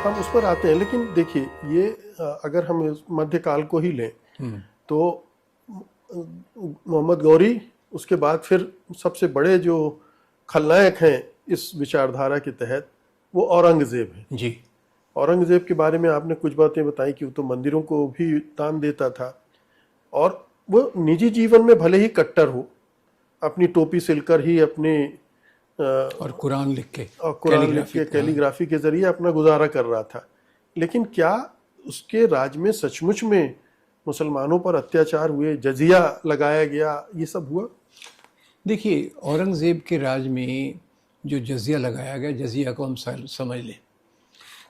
हम उस पर आते हैं, लेकिन देखिए ये अगर हम इस मध्यकाल को ही लें तो मोहम्मद गौरी, उसके बाद फिर सबसे बड़े जो खलनायक हैं इस विचारधारा के तहत वो औरंगजेब हैं जी। औरंगजेब के बारे में आपने कुछ बातें बताई कि वो तो मंदिरों को भी दान देता था, और वो निजी जीवन में भले ही कट्टर हो, अपनी टोपी सिलकर ही अपने और कुरान लिख के, और कुरान लिख कैलीग्राफी के हाँ। कैलीग्राफी के जरिए अपना गुजारा कर रहा था। लेकिन क्या उसके राज में सचमुच में मुसलमानों पर अत्याचार हुए, जजिया लगाया गया, ये सब हुआ? देखिए, औरंगज़ेब के राज में जो जजिया लगाया गया, जजिया को हम समझ लें।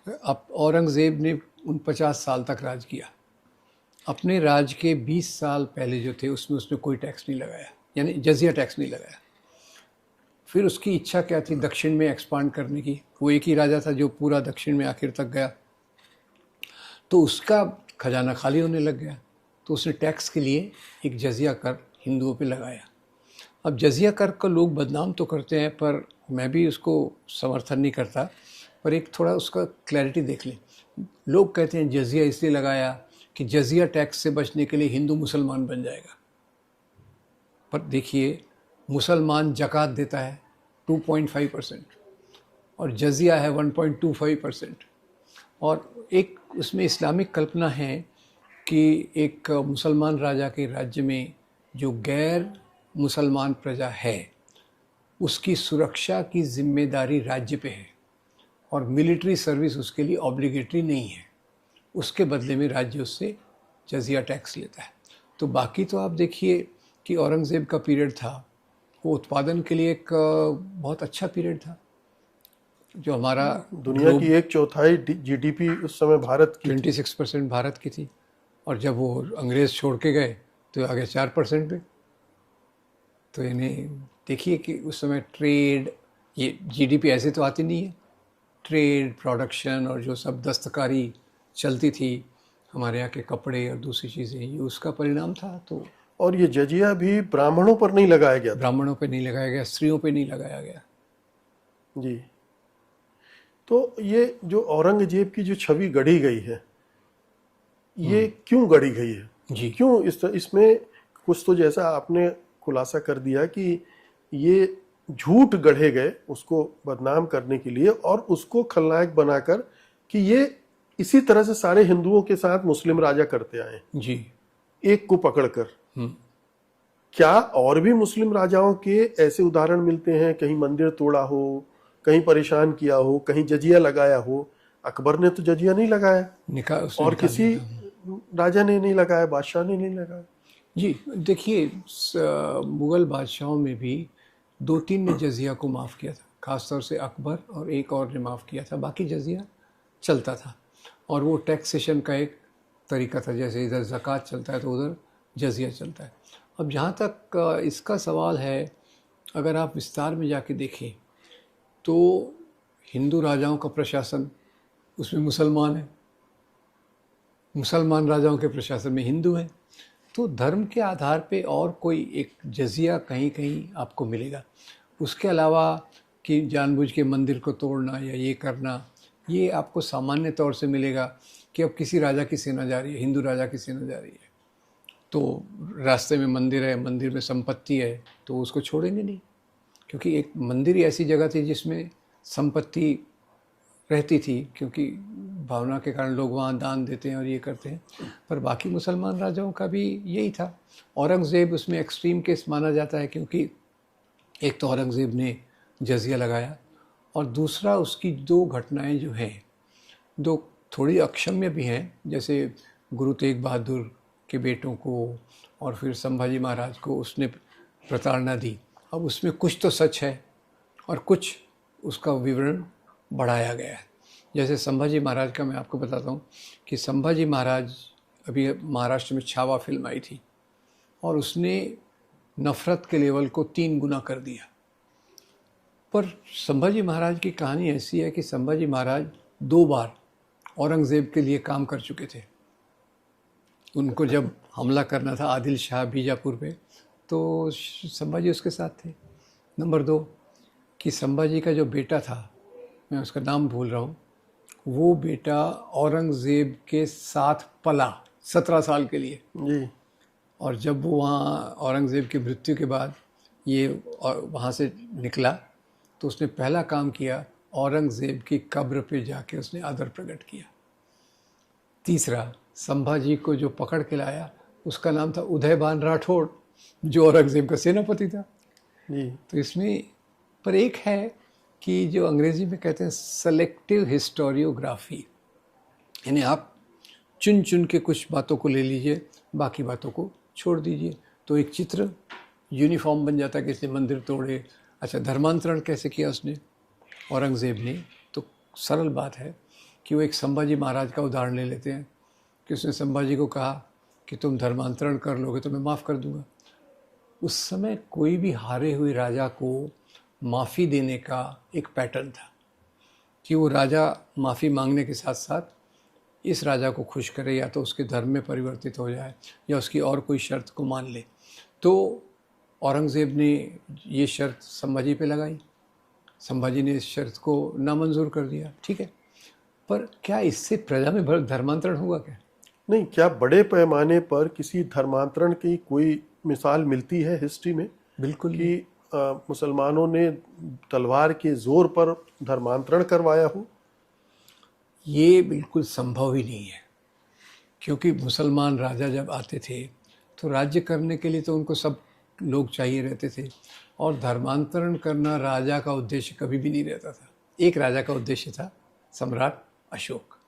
अब औरंगज़ेब ने उन 50 साल तक राज किया। अपने राज के 20 साल पहले जो थे उसमें उसने कोई टैक्स नहीं लगाया, यानी जजिया टैक्स नहीं लगाया। फिर उसकी इच्छा क्या थी? दक्षिण में एक्सपांड करने की। वो एक ही राजा था जो पूरा दक्षिण में आखिर तक गया, तो उसका खजाना खाली होने लग गया, तो उसने टैक्स के लिए एक जजिया कर हिंदुओं पे लगाया। अब जजिया कर को लोग बदनाम तो करते हैं, पर मैं भी उसको समर्थन नहीं करता, पर एक थोड़ा उसका क्लैरिटी देख लें। लोग कहते हैं जजिया इसलिए लगाया कि जजिया टैक्स से बचने के लिए हिंदू मुसलमान बन जाएगा। पर देखिए, मुसलमान जक़ात देता है 2.5% और जजिया है 1.25%। और एक उसमें इस्लामिक कल्पना है कि एक मुसलमान राजा के राज्य में जो गैर मुसलमान प्रजा है उसकी सुरक्षा की जिम्मेदारी राज्य पे है, और मिलिट्री सर्विस उसके लिए ऑब्लिगेटरी नहीं है। उसके बदले में राज्य उससे जजिया टैक्स लेता है। तो बाकी तो आप देखिए कि औरंगज़ेब का पीरियड था, वो उत्पादन के लिए एक बहुत अच्छा पीरियड था। जो हमारा दुनिया की 1/4 जीडीपी उस समय भारत की 26% भारत की थी, और जब वो अंग्रेज़ छोड़ के गए तो आ गया 4% पे। तो यानी देखिए कि उस समय ट्रेड, ये जीडीपी ऐसे तो आती नहीं है, ट्रेड, प्रोडक्शन और जो सब दस्तकारी चलती थी, हमारे यहाँ के कपड़े और दूसरी चीज़ें, ये उसका परिणाम था। तो और ये जजिया भी ब्राह्मणों पर नहीं लगाया गया था। ब्राह्मणों पे नहीं लगाया गया, स्त्रियों पे नहीं लगाया गया। जी। तो ये जो औरंगजेब की जो छवि गढ़ी गई है, ये क्यों गढ़ी गई है? जी। क्यों इसमें कुछ तो जैसा आपने खुलासा कर दिया कि ये झूठ गढ़े गए उसको बदनाम करने के लिए, और उसको खलनायक बनाकर कि ये इसी तरह से सारे हिंदुओं के साथ मुस्लिम राजा करते आए जी। एक को पकड़कर। क्या और भी मुस्लिम राजाओं के ऐसे उदाहरण मिलते हैं? कहीं मंदिर तोड़ा हो, कहीं परेशान किया हो, कहीं जजिया लगाया हो? अकबर ने तो जजिया नहीं लगाया, और किसी राजा ने नहीं लगाया, बादशाह ने नहीं लगाया। जी। देखिए, मुग़ल बादशाहों में भी 2-3 ने जजिया को माफ़ किया था, ख़ासतौर से अकबर और एक और ने माफ़ किया था, बाकी जजिया चलता था। और वो टैक्सेशन का एक तरीका था, जैसे इधर ज़कात चलता है तो उधर जजिया चलता है। अब जहाँ तक इसका सवाल है, अगर आप विस्तार में जाके देखें तो हिंदू राजाओं का प्रशासन, उसमें मुसलमान है, मुसलमान राजाओं के प्रशासन में हिंदू हैं। तो धर्म के आधार पे और कोई एक जजिया कहीं कहीं आपको मिलेगा। उसके अलावा कि जानबूझ के मंदिर को तोड़ना या ये करना, ये आपको सामान्य तौर से मिलेगा कि अब किसी राजा की सेना जा रही है, हिंदू राजा की सेना जा रही है, तो रास्ते में मंदिर है, मंदिर में संपत्ति है, तो उसको छोड़ेंगे नहीं, क्योंकि एक मंदिर ही ऐसी जगह थी जिसमें संपत्ति रहती थी, क्योंकि भावना के कारण लोग वहाँ दान देते हैं और ये करते हैं। पर बाकी मुसलमान राजाओं का भी यही था। औरंगज़ेब उसमें एक्सट्रीम केस माना जाता है, क्योंकि एक तो औरंगज़ेब ने जजिया लगाया, और दूसरा उसकी 2 घटनाएं जो हैं, 2 थोड़ी अक्षम्य भी हैं, जैसे गुरु तेग बहादुर के बेटों को और फिर संभाजी महाराज को उसने प्रताड़ना दी। अब उसमें कुछ तो सच है और कुछ उसका विवरण बढ़ाया गया है। जैसे संभाजी महाराज का मैं आपको बताता हूँ कि संभाजी महाराज, अभी महाराष्ट्र में छावा फिल्म आई थी, और उसने नफ़रत के लेवल को 3 गुना कर दिया। पर संभाजी महाराज की कहानी ऐसी है कि संभाजी महाराज 2 बार औरंगज़ेब के लिए काम कर चुके थे। उनको जब हमला करना था आदिल शाह बीजापुर पे, तो संभाजी उसके साथ थे। नंबर 2 कि संभाजी का जो बेटा था, मैं उसका नाम भूल रहा हूँ, वो बेटा औरंगज़ेब के साथ पला 17 साल के लिए। जी और जब वो वहाँ औरंगज़ेब की मृत्यु के बाद ये वहाँ से निकला तो उसने पहला काम किया, औरंगज़ेब की कब्र पे जाके उसने आदर प्रकट किया। तीसरा, संभाजी को जो पकड़ के लाया उसका नाम था उदयभान राठौड़, जो औरंगज़ेब का सेनापति था। जी तो इसमें पर एक है कि जो अंग्रेजी में कहते हैं सेलेक्टिव हिस्टोरियोग्राफी, यानी आप चुन चुन के कुछ बातों को ले लीजिए, बाकी बातों को छोड़ दीजिए, तो एक चित्र यूनिफॉर्म बन जाता है कि इसने मंदिर तोड़े। अच्छा, धर्मांतरण कैसे किया उसने औरंगज़ेब ने? तो सरल बात है कि वो एक संभाजी महाराज का उदाहरण ले लेते हैं कि उसने संभाजी को कहा कि तुम धर्मांतरण कर लोगे तो मैं माफ़ कर दूंगा। उस समय कोई भी हारे हुए राजा को माफ़ी देने का एक पैटर्न था कि वो राजा माफ़ी मांगने के साथ साथ इस राजा को खुश करे, या तो उसके धर्म में परिवर्तित हो जाए या उसकी और कोई शर्त को मान ले। तो औरंगज़ेब ने ये शर्त संभाजी पे लगाई, संभाजी ने इस शर्त को नामंजूर कर दिया, ठीक है। पर क्या इससे प्रजा में धर्मांतरण हुआ क्या? नहीं, क्या बड़े पैमाने पर किसी धर्मांतरण की कोई मिसाल मिलती है हिस्ट्री में बिल्कुल कि मुसलमानों ने तलवार के जोर पर धर्मांतरण करवाया हो? ये बिल्कुल संभव ही नहीं है, क्योंकि मुसलमान राजा जब आते थे तो राज्य करने के लिए तो उनको सब लोग चाहिए रहते थे, और धर्मांतरण करना राजा का उद्देश्य कभी भी नहीं रहता था। एक राजा का उद्देश्य था, सम्राट अशोक,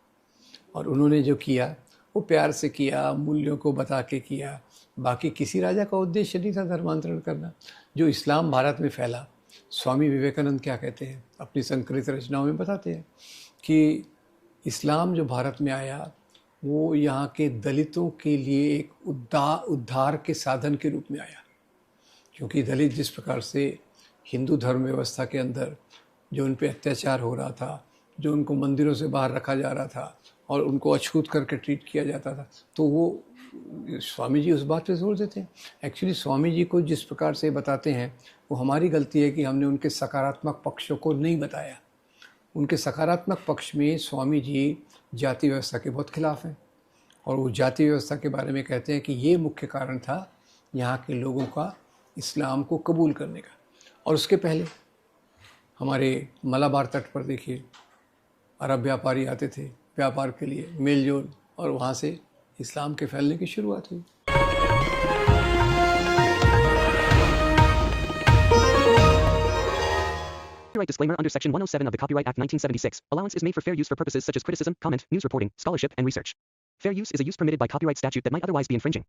और उन्होंने जो किया वो प्यार से किया, मूल्यों को बता के किया। बाकी किसी राजा का उद्देश्य नहीं था धर्मांतरण करना। जो इस्लाम भारत में फैला, स्वामी विवेकानंद क्या कहते हैं अपनी संकलित रचनाओं में बताते हैं कि इस्लाम जो भारत में आया वो यहाँ के दलितों के लिए एक उद्धार के साधन के रूप में आया, क्योंकि दलित जिस प्रकार से हिंदू धर्म व्यवस्था के अंदर जो उन पे अत्याचार हो रहा था, जो उनको मंदिरों से बाहर रखा जा रहा था और उनको अछूत करके ट्रीट किया जाता था, तो वो स्वामी जी उस बात पे जोर देते हैं। एक्चुअली स्वामी जी को जिस प्रकार से बताते हैं वो हमारी गलती है कि हमने उनके सकारात्मक पक्षों को नहीं बताया। उनके सकारात्मक पक्ष में स्वामी जी जाति व्यवस्था के बहुत खिलाफ हैं, और वो जाति व्यवस्था के बारे में कहते हैं कि ये मुख्य कारण था यहाँ के लोगों का इस्लाम को कबूल करने का। और उसके पहले हमारे मलाबार तट पर देखिए, अरब व्यापारी आते थे व्यापार के लिए, मेल जोल, और वहाँ से इस्लाम के फैलने की शुरुआत हुई। Copyright disclaimer under Section 107 of the Copyright Act 1976. Allowance is made for fair use for purposes such as criticism, comment, news reporting, scholarship, and research. Fair use is a use permitted by copyright statute that might otherwise be infringing.